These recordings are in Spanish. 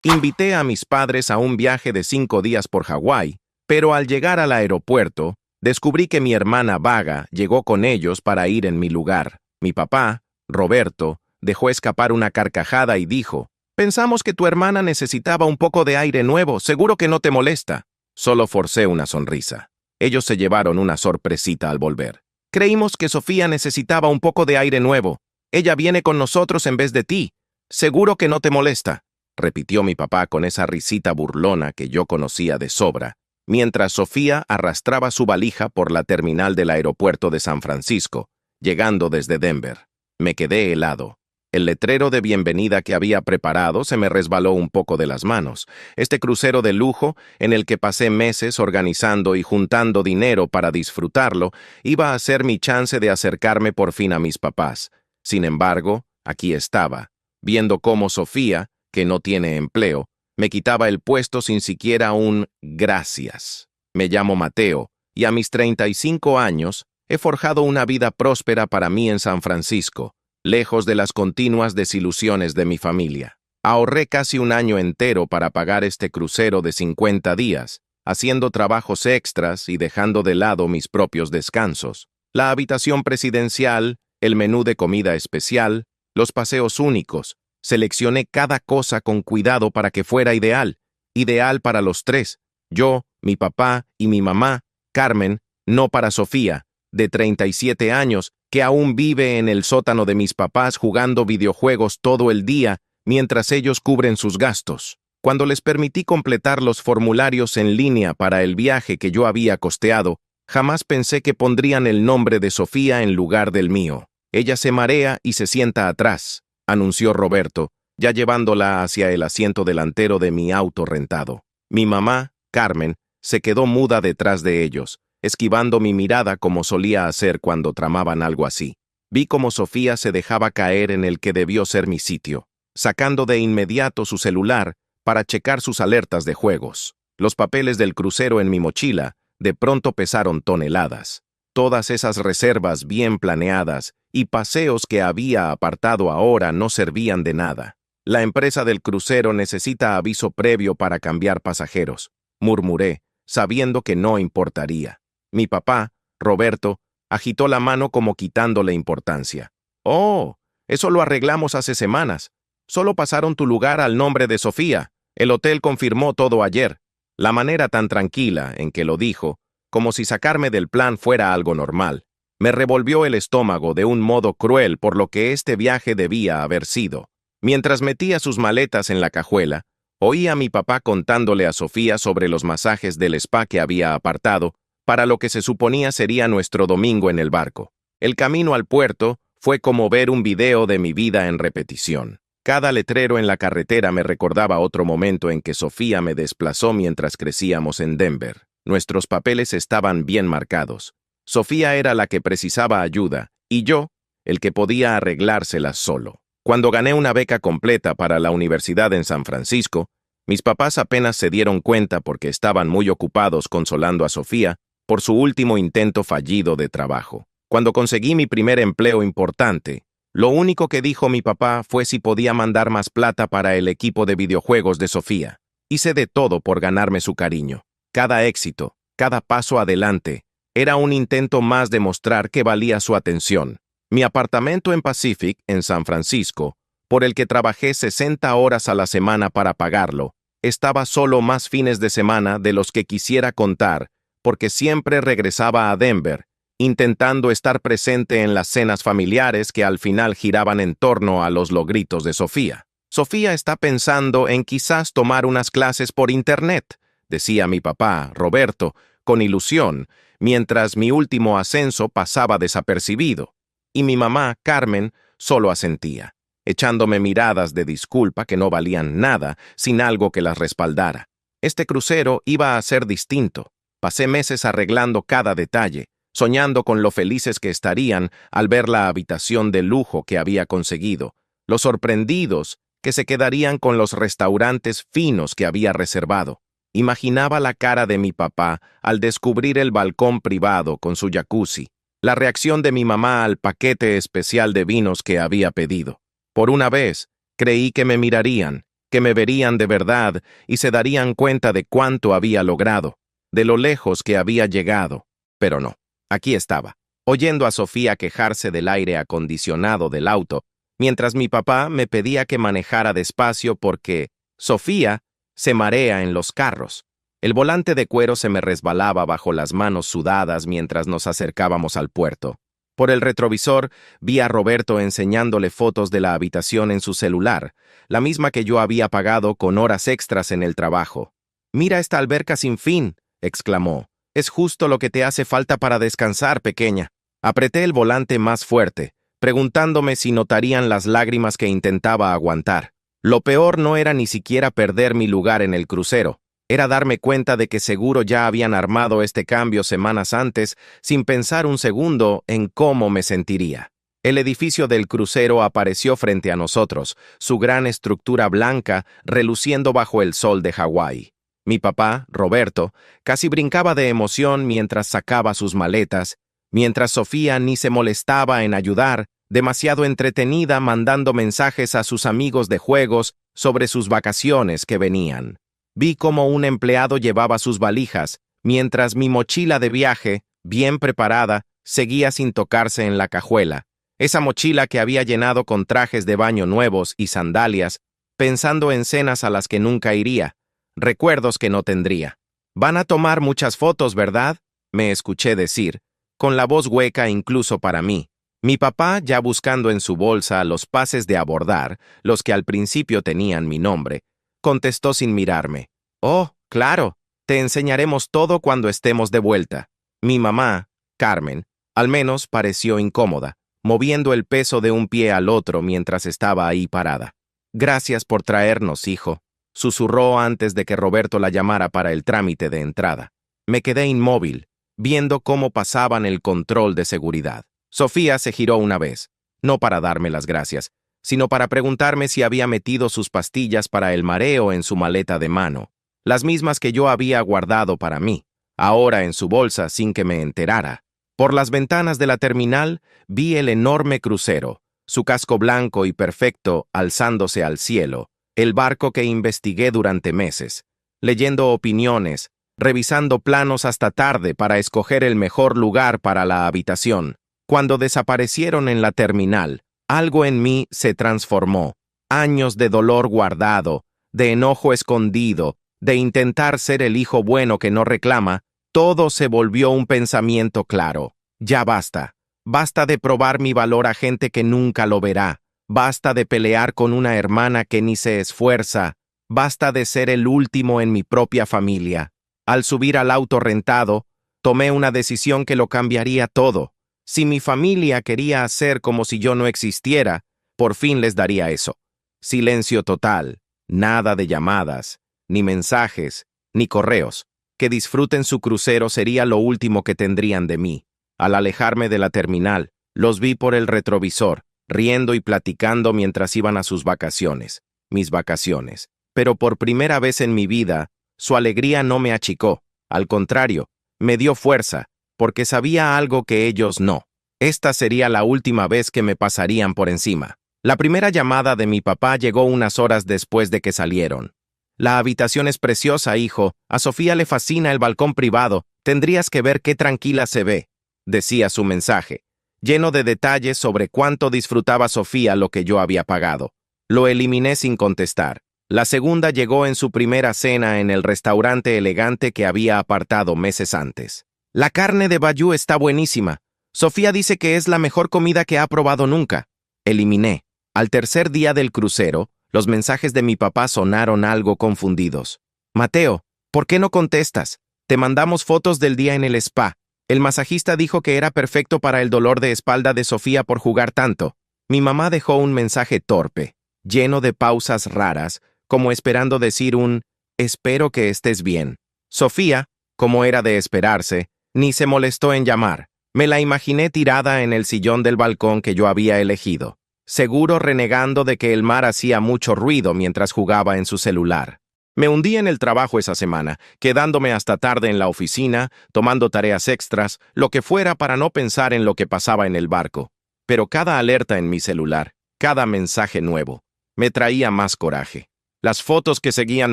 Invité a mis padres a un viaje de 5 días por Hawái, pero al llegar al aeropuerto, descubrí que mi hermana Vaga llegó con ellos para ir en mi lugar. Mi papá, Roberto, dejó escapar una carcajada y dijo: «Pensamos que tu hermana necesitaba un poco de aire nuevo, seguro que no te molesta». Solo forcé una sonrisa. Ellos se llevaron una sorpresita al volver. «Creímos que Sofía necesitaba un poco de aire nuevo. Ella viene con nosotros en vez de ti. Seguro que no te molesta», repitió mi papá con esa risita burlona que yo conocía de sobra, mientras Sofía arrastraba su valija por la terminal del aeropuerto de San Francisco, llegando desde Denver. Me quedé helado. El letrero de bienvenida que había preparado se me resbaló un poco de las manos. Este crucero de lujo, en el que pasé meses organizando y juntando dinero para disfrutarlo, iba a ser mi chance de acercarme por fin a mis papás. Sin embargo, aquí estaba, viendo cómo Sofía, que no tiene empleo, me quitaba el puesto sin siquiera un gracias. Me llamo Mateo, y a mis 35 años he forjado una vida próspera para mí en San Francisco, lejos de las continuas desilusiones de mi familia. Ahorré casi un año entero para pagar este crucero de 50 días, haciendo trabajos extras y dejando de lado mis propios descansos. La habitación presidencial, el menú de comida especial, los paseos únicos. Seleccioné cada cosa con cuidado para que fuera ideal para los tres, yo, mi papá y mi mamá, Carmen, no para Sofía, de 37 años, que aún vive en el sótano de mis papás jugando videojuegos todo el día mientras ellos cubren sus gastos. Cuando les permití completar los formularios en línea para el viaje que yo había costeado, jamás pensé que pondrían el nombre de Sofía en lugar del mío. Ella se marea y se sienta atrás, anunció Roberto, ya llevándola hacia el asiento delantero de mi auto rentado. Mi mamá, Carmen, se quedó muda detrás de ellos, esquivando mi mirada como solía hacer cuando tramaban algo así. Vi cómo Sofía se dejaba caer en el que debió ser mi sitio, sacando de inmediato su celular para checar sus alertas de juegos. Los papeles del crucero en mi mochila de pronto pesaron toneladas. Todas esas reservas bien planeadas y paseos que había apartado ahora no servían de nada. La empresa del crucero necesita aviso previo para cambiar pasajeros, murmuré, sabiendo que no importaría. Mi papá, Roberto, agitó la mano como quitándole importancia. «Oh, eso lo arreglamos hace semanas. Solo pasaron tu lugar al nombre de Sofía. El hotel confirmó todo ayer». La manera tan tranquila en que lo dijo, como si sacarme del plan fuera algo normal, me revolvió el estómago de un modo cruel por lo que este viaje debía haber sido. Mientras metía sus maletas en la cajuela, oí a mi papá contándole a Sofía sobre los masajes del spa que había apartado para lo que se suponía sería nuestro domingo en el barco. El camino al puerto fue como ver un video de mi vida en repetición. Cada letrero en la carretera me recordaba otro momento en que Sofía me desplazó mientras crecíamos en Denver. Nuestros papeles estaban bien marcados. Sofía era la que precisaba ayuda, y yo, el que podía arreglárselas solo. Cuando gané una beca completa para la universidad en San Francisco, mis papás apenas se dieron cuenta porque estaban muy ocupados consolando a Sofía por su último intento fallido de trabajo. Cuando conseguí mi primer empleo importante, lo único que dijo mi papá fue si podía mandar más plata para el equipo de videojuegos de Sofía. Hice de todo por ganarme su cariño. Cada éxito, cada paso adelante, era un intento más de mostrar que valía su atención. Mi apartamento en Pacific, en San Francisco, por el que trabajé 60 horas a la semana para pagarlo, estaba solo más fines de semana de los que quisiera contar, porque siempre regresaba a Denver, intentando estar presente en las cenas familiares que al final giraban en torno a los logritos de Sofía. «Sofía está pensando en quizás tomar unas clases por internet», decía mi papá, Roberto, con ilusión, mientras mi último ascenso pasaba desapercibido. Y mi mamá, Carmen, solo asentía, echándome miradas de disculpa que no valían nada sin algo que las respaldara. Este crucero iba a ser distinto. Pasé meses arreglando cada detalle, soñando con lo felices que estarían al ver la habitación de lujo que había conseguido, los sorprendidos que se quedarían con los restaurantes finos que había reservado. Imaginaba la cara de mi papá al descubrir el balcón privado con su jacuzzi, la reacción de mi mamá al paquete especial de vinos que había pedido. Por una vez, creí que me mirarían, que me verían de verdad y se darían cuenta de cuánto había logrado, de lo lejos que había llegado. Pero no, aquí estaba, oyendo a Sofía quejarse del aire acondicionado del auto, mientras mi papá me pedía que manejara despacio porque Sofía se marea en los carros. El volante de cuero se me resbalaba bajo las manos sudadas mientras nos acercábamos al puerto. Por el retrovisor vi a Roberto enseñándole fotos de la habitación en su celular, la misma que yo había pagado con horas extras en el trabajo. «Mira esta alberca sin fin», exclamó. «Es justo lo que te hace falta para descansar, pequeña». Apreté el volante más fuerte, preguntándome si notarían las lágrimas que intentaba aguantar. Lo peor no era ni siquiera perder mi lugar en el crucero. Era darme cuenta de que seguro ya habían armado este cambio semanas antes, sin pensar un segundo en cómo me sentiría. El edificio del crucero apareció frente a nosotros, su gran estructura blanca reluciendo bajo el sol de Hawái. Mi papá, Roberto, casi brincaba de emoción mientras sacaba sus maletas, mientras Sofía ni se molestaba en ayudar, demasiado entretenida mandando mensajes a sus amigos de juegos sobre sus vacaciones que venían. Vi cómo un empleado llevaba sus valijas, mientras mi mochila de viaje, bien preparada, seguía sin tocarse en la cajuela. Esa mochila que había llenado con trajes de baño nuevos y sandalias, pensando en cenas a las que nunca iría, recuerdos que no tendría. «Van a tomar muchas fotos, ¿verdad?», me escuché decir, con la voz hueca incluso para mí. Mi papá, ya buscando en su bolsa los pases de abordar, los que al principio tenían mi nombre, contestó sin mirarme. «Oh, claro, te enseñaremos todo cuando estemos de vuelta». Mi mamá, Carmen, al menos pareció incómoda, moviendo el peso de un pie al otro mientras estaba ahí parada. «Gracias por traernos, hijo», susurró antes de que Roberto la llamara para el trámite de entrada. Me quedé inmóvil, viendo cómo pasaban el control de seguridad. Sofía se giró una vez, no para darme las gracias, sino para preguntarme si había metido sus pastillas para el mareo en su maleta de mano, las mismas que yo había guardado para mí, ahora en su bolsa sin que me enterara. Por las ventanas de la terminal vi el enorme crucero, su casco blanco y perfecto alzándose al cielo, el barco que investigué durante meses, leyendo opiniones, revisando planos hasta tarde para escoger el mejor lugar para la habitación. Cuando desaparecieron en la terminal, algo en mí se transformó. Años de dolor guardado, de enojo escondido, de intentar ser el hijo bueno que no reclama, todo se volvió un pensamiento claro. Ya basta. Basta de probar mi valor a gente que nunca lo verá. Basta de pelear con una hermana que ni se esfuerza. Basta de ser el último en mi propia familia. Al subir al auto rentado, tomé una decisión que lo cambiaría todo. Si mi familia quería hacer como si yo no existiera, por fin les daría eso. Silencio total, nada de llamadas, ni mensajes, ni correos. Que disfruten su crucero sería lo último que tendrían de mí. Al alejarme de la terminal, los vi por el retrovisor, riendo y platicando mientras iban a sus vacaciones, mis vacaciones. Pero por primera vez en mi vida, su alegría no me achicó. Al contrario, me dio fuerza, porque sabía algo que ellos no. Esta sería la última vez que me pasarían por encima. La primera llamada de mi papá llegó unas horas después de que salieron. «La habitación es preciosa, hijo. A Sofía le fascina el balcón privado. Tendrías que ver qué tranquila se ve», decía su mensaje, lleno de detalles sobre cuánto disfrutaba Sofía lo que yo había pagado. Lo eliminé sin contestar. La segunda llegó en su primera cena en el restaurante elegante que había apartado meses antes. «La carne de Bayou está buenísima. Sofía dice que es la mejor comida que ha probado nunca». Eliminé. Al tercer día del crucero, los mensajes de mi papá sonaron algo confundidos. «Mateo, ¿por qué no contestas? Te mandamos fotos del día en el spa. El masajista dijo que era perfecto para el dolor de espalda de Sofía por jugar tanto». Mi mamá dejó un mensaje torpe, lleno de pausas raras, como esperando decir un «espero que estés bien». Sofía, como era de esperarse, ni se molestó en llamar. Me la imaginé tirada en el sillón del balcón que yo había elegido, seguro renegando de que el mar hacía mucho ruido mientras jugaba en su celular. Me hundí en el trabajo esa semana, quedándome hasta tarde en la oficina, tomando tareas extras, lo que fuera para no pensar en lo que pasaba en el barco. Pero cada alerta en mi celular, cada mensaje nuevo, me traía más coraje. Las fotos que seguían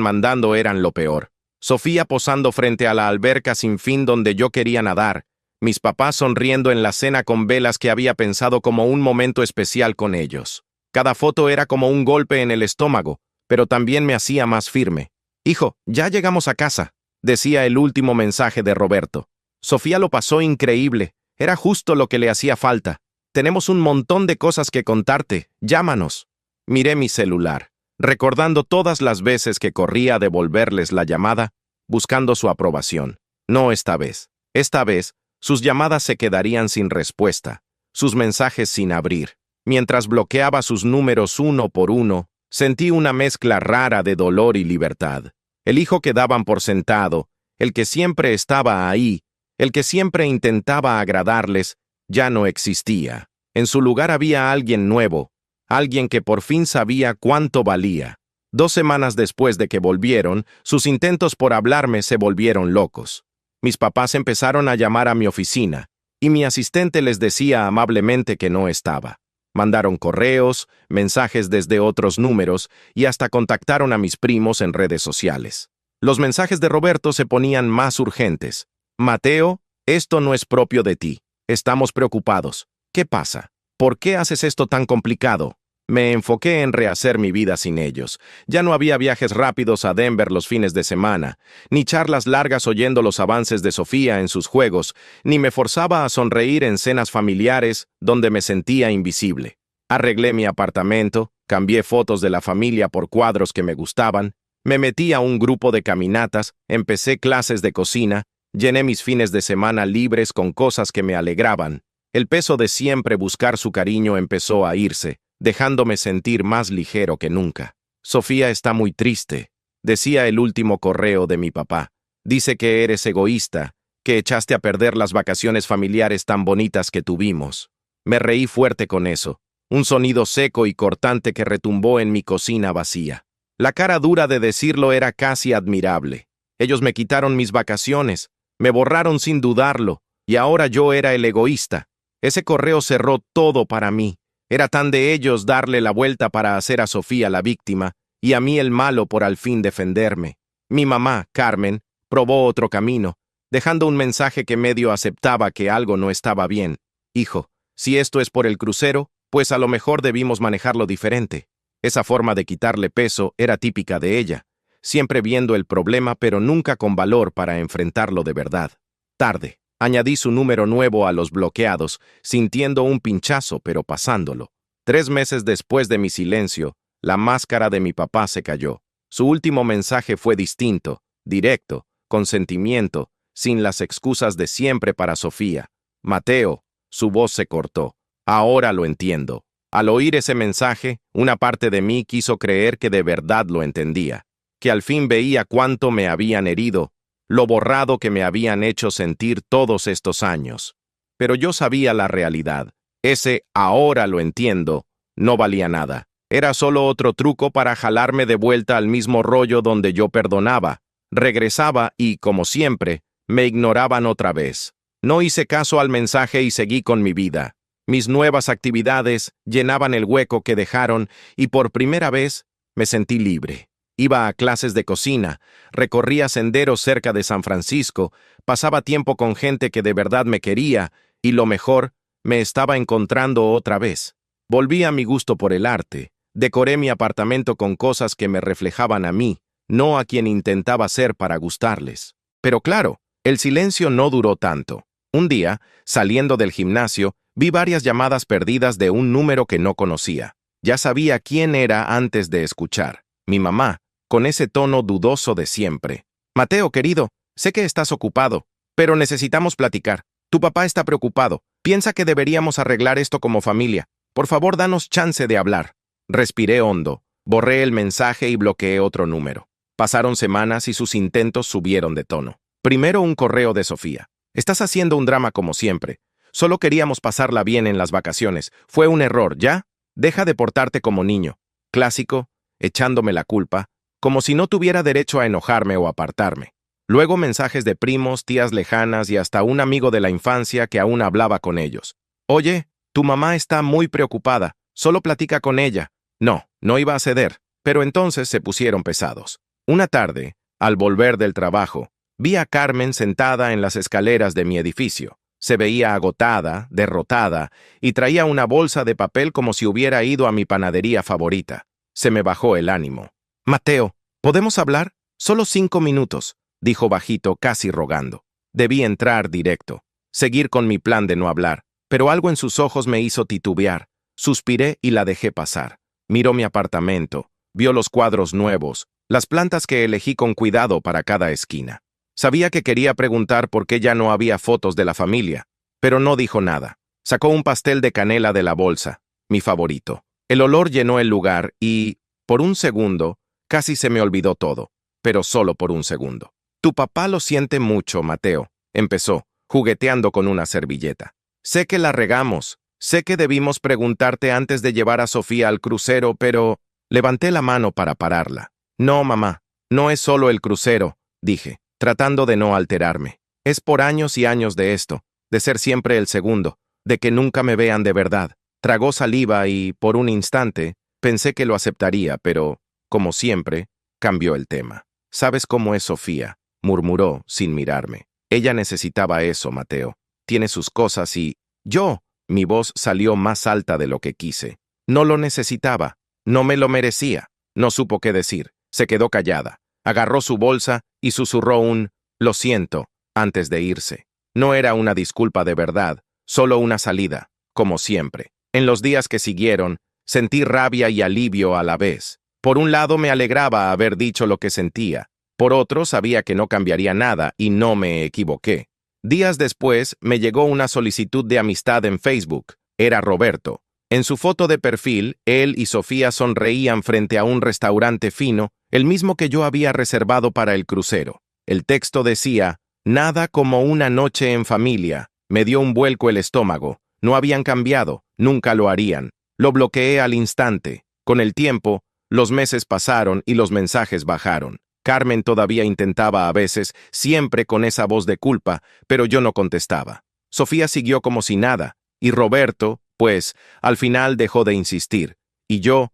mandando eran lo peor. Sofía posando frente a la alberca sin fin donde yo quería nadar. Mis papás sonriendo en la cena con velas que había pensado como un momento especial con ellos. Cada foto era como un golpe en el estómago, pero también me hacía más firme. Hijo, ya llegamos a casa, decía el último mensaje de Roberto. Sofía lo pasó increíble. Era justo lo que le hacía falta. Tenemos un montón de cosas que contarte. Llámanos. Miré mi celular, recordando todas las veces que corría a devolverles la llamada, buscando su aprobación. No esta vez. Esta vez, sus llamadas se quedarían sin respuesta, sus mensajes sin abrir. Mientras bloqueaba sus números uno por uno, sentí una mezcla rara de dolor y libertad. El hijo que daban por sentado, el que siempre estaba ahí, el que siempre intentaba agradarles, ya no existía. En su lugar había alguien nuevo, alguien que por fin sabía cuánto valía. 2 semanas después de que volvieron, sus intentos por hablarme se volvieron locos. Mis papás empezaron a llamar a mi oficina, y mi asistente les decía amablemente que no estaba. Mandaron correos, mensajes desde otros números, y hasta contactaron a mis primos en redes sociales. Los mensajes de Roberto se ponían más urgentes. Mateo, esto no es propio de ti. Estamos preocupados. ¿Qué pasa? ¿Por qué haces esto tan complicado? Me enfoqué en rehacer mi vida sin ellos. Ya no había viajes rápidos a Denver los fines de semana, ni charlas largas oyendo los avances de Sofía en sus juegos, ni me forzaba a sonreír en cenas familiares donde me sentía invisible. Arreglé mi apartamento, cambié fotos de la familia por cuadros que me gustaban, me metí a un grupo de caminatas, empecé clases de cocina, llené mis fines de semana libres con cosas que me alegraban. El peso de siempre buscar su cariño empezó a irse, dejándome sentir más ligero que nunca. Sofía está muy triste, decía el último correo de mi papá. Dice que eres egoísta, que echaste a perder las vacaciones familiares tan bonitas que tuvimos. Me reí fuerte con eso, un sonido seco y cortante que retumbó en mi cocina vacía. La cara dura de decirlo era casi admirable. Ellos me quitaron mis vacaciones, me borraron sin dudarlo, y ahora yo era el egoísta. Ese correo cerró todo para mí. Era tan de ellos darle la vuelta para hacer a Sofía la víctima, y a mí el malo por al fin defenderme. Mi mamá, Carmen, probó otro camino, dejando un mensaje que medio aceptaba que algo no estaba bien. Hijo, si esto es por el crucero, pues a lo mejor debimos manejarlo diferente. Esa forma de quitarle peso era típica de ella, siempre viendo el problema pero nunca con valor para enfrentarlo de verdad. Tarde. Añadí su número nuevo a los bloqueados, sintiendo un pinchazo pero pasándolo. 3 meses después de mi silencio, la máscara de mi papá se cayó. Su último mensaje fue distinto, directo, con sentimiento, sin las excusas de siempre para Sofía. Mateo, su voz se cortó. Ahora lo entiendo. Al oír ese mensaje, una parte de mí quiso creer que de verdad lo entendía, que al fin veía cuánto me habían herido, lo borrado que me habían hecho sentir todos estos años. Pero yo sabía la realidad. Ese ahora lo entiendo no valía nada. Era solo otro truco para jalarme de vuelta al mismo rollo donde yo perdonaba, regresaba y, como siempre, me ignoraban otra vez. No hice caso al mensaje y seguí con mi vida. Mis nuevas actividades llenaban el hueco que dejaron y por primera vez me sentí libre. Iba a clases de cocina, recorría senderos cerca de San Francisco, pasaba tiempo con gente que de verdad me quería y, lo mejor, me estaba encontrando otra vez. Volví a mi gusto por el arte, decoré mi apartamento con cosas que me reflejaban a mí, no a quien intentaba ser para gustarles. Pero claro, el silencio no duró tanto. Un día, saliendo del gimnasio, vi varias llamadas perdidas de un número que no conocía. Ya sabía quién era antes de escuchar. Mi mamá, con ese tono dudoso de siempre. Mateo, querido, sé que estás ocupado, pero necesitamos platicar. Tu papá está preocupado. Piensa que deberíamos arreglar esto como familia. Por favor, danos chance de hablar. Respiré hondo, borré el mensaje y bloqueé otro número. Pasaron semanas y sus intentos subieron de tono. Primero un correo de Sofía. Estás haciendo un drama como siempre. Solo queríamos pasarla bien en las vacaciones. Fue un error, ¿ya? Deja de portarte como niño. Clásico, echándome la culpa, como si no tuviera derecho a enojarme o apartarme. Luego mensajes de primos, tías lejanas y hasta un amigo de la infancia que aún hablaba con ellos. Oye, tu mamá está muy preocupada, solo platica con ella. No, no iba a ceder. pero entonces se pusieron pesados. Una tarde, al volver del trabajo, vi a Carmen sentada en las escaleras de mi edificio. Se veía agotada, derrotada, y traía una bolsa de papel como si hubiera ido a mi panadería favorita. Se me bajó el ánimo. «Mateo, ¿podemos hablar? Solo 5 minutos», dijo bajito, casi rogando. Debí entrar directo, seguir con mi plan de no hablar, pero algo en sus ojos me hizo titubear. Suspiré y la dejé pasar. Miró mi apartamento, vio los cuadros nuevos, las plantas que elegí con cuidado para cada esquina. Sabía que quería preguntar por qué ya no había fotos de la familia, pero no dijo nada. Sacó un pastel de canela de la bolsa, mi favorito. El olor llenó el lugar y, por un segundo, casi se me olvidó todo, pero solo por un segundo. «Tu papá lo siente mucho, Mateo», empezó, jugueteando con una servilleta. «Sé que la regamos, sé que debimos preguntarte antes de llevar a Sofía al crucero, pero...» Levanté la mano para pararla. «No, mamá, no es solo el crucero», dije, tratando de no alterarme. «Es por años y años de esto, de ser siempre el segundo, de que nunca me vean de verdad». Tragó saliva y, por un instante, pensé que lo aceptaría, pero, como siempre, cambió el tema. «¿Sabes cómo es Sofía?», murmuró, sin mirarme. «Ella necesitaba eso, Mateo. Tiene sus cosas y...» «Yo...» Mi voz salió más alta de lo que quise. «No lo necesitaba. No me lo merecía». No supo qué decir. Se quedó callada. Agarró su bolsa y susurró un «lo siento» antes de irse. No era una disculpa de verdad, solo una salida, como siempre. En los días que siguieron, sentí rabia y alivio a la vez. Por un lado me alegraba haber dicho lo que sentía. Por otro sabía que no cambiaría nada y no me equivoqué. Días después me llegó una solicitud de amistad en Facebook. Era Roberto. En su foto de perfil, él y Sofía sonreían frente a un restaurante fino, el mismo que yo había reservado para el crucero. El texto decía: «Nada como una noche en familia». Me dio un vuelco el estómago. No habían cambiado, nunca lo harían. Lo bloqueé al instante. Con el tiempo, los meses pasaron y los mensajes bajaron. Carmen todavía intentaba a veces, siempre con esa voz de culpa, pero yo no contestaba. Sofía siguió como si nada, y Roberto, pues, al final dejó de insistir. Y yo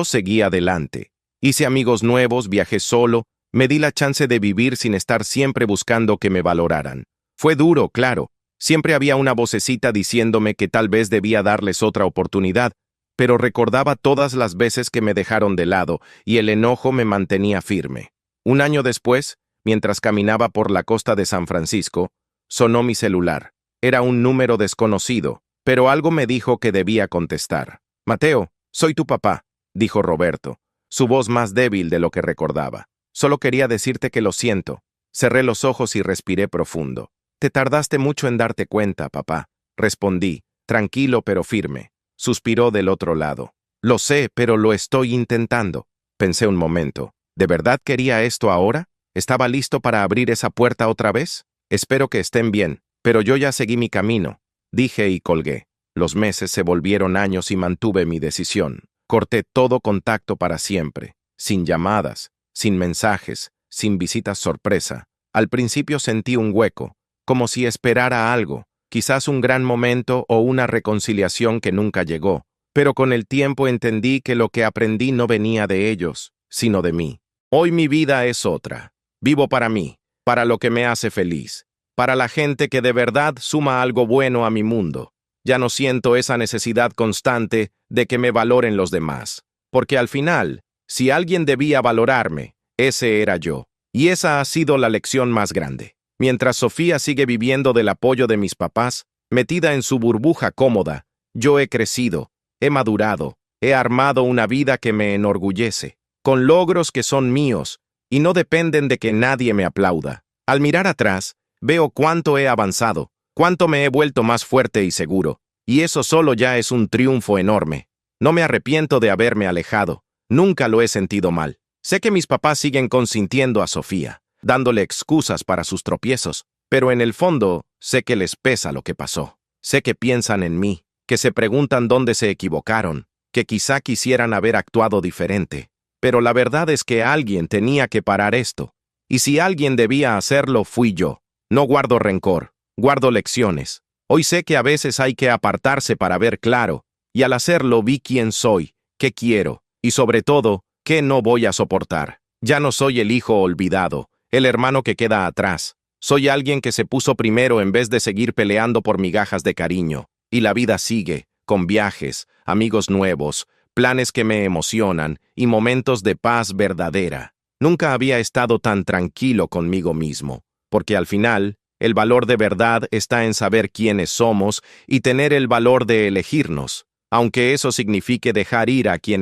seguí adelante. Hice amigos nuevos, viajé solo, me di la chance de vivir sin estar siempre buscando que me valoraran. Fue duro, claro. Siempre había una vocecita diciéndome que tal vez debía darles otra oportunidad, pero recordaba todas las veces que me dejaron de lado y el enojo me mantenía firme. Un año después, mientras caminaba por la costa de San Francisco, sonó mi celular. Era un número desconocido, pero algo me dijo que debía contestar. «Mateo, soy tu papá», dijo Roberto, su voz más débil de lo que recordaba. «Solo quería decirte que lo siento». Cerré los ojos y respiré profundo. «Te tardaste mucho en darte cuenta, papá», respondí, tranquilo pero firme. Suspiró del otro lado. «Lo sé, pero lo estoy intentando». Pensé un momento. ¿De verdad quería esto ahora? ¿Estaba listo para abrir esa puerta otra vez? «Espero que estén bien, pero yo ya seguí mi camino», dije y colgué. Los meses se volvieron años y mantuve mi decisión. Corté todo contacto para siempre, sin llamadas, sin mensajes, sin visitas sorpresa. Al principio sentí un hueco, como si esperara algo, quizás un gran momento o una reconciliación que nunca llegó, pero con el tiempo entendí que lo que aprendí no venía de ellos, sino de mí. Hoy mi vida es otra. Vivo para mí, para lo que me hace feliz, para la gente que de verdad suma algo bueno a mi mundo. Ya no siento esa necesidad constante de que me valoren los demás, porque al final, si alguien debía valorarme, ese era yo. Y esa ha sido la lección más grande. Mientras Sofía sigue viviendo del apoyo de mis papás, metida en su burbuja cómoda, yo he crecido, he madurado, he armado una vida que me enorgullece, con logros que son míos y no dependen de que nadie me aplauda. Al mirar atrás, veo cuánto he avanzado, cuánto me he vuelto más fuerte y seguro, y eso solo ya es un triunfo enorme. No me arrepiento de haberme alejado, nunca lo he sentido mal. Sé que mis papás siguen consintiendo a Sofía, dándole excusas para sus tropiezos, pero en el fondo sé que les pesa lo que pasó. Sé que piensan en mí, que se preguntan dónde se equivocaron, que quizá quisieran haber actuado diferente. Pero la verdad es que alguien tenía que parar esto, y si alguien debía hacerlo fui yo. No guardo rencor, guardo lecciones. Hoy sé que a veces hay que apartarse para ver claro, y al hacerlo vi quién soy, qué quiero, y sobre todo, ¿Qué no voy a soportar? Ya no soy el hijo olvidado, el hermano que queda atrás. Soy alguien que se puso primero en vez de seguir peleando por migajas de cariño. Y la vida sigue, con viajes, amigos nuevos, planes que me emocionan y momentos de paz verdadera. Nunca había estado tan tranquilo conmigo mismo, porque al final, el valor de verdad está en saber quiénes somos y tener el valor de elegirnos, aunque eso signifique dejar ir a quienes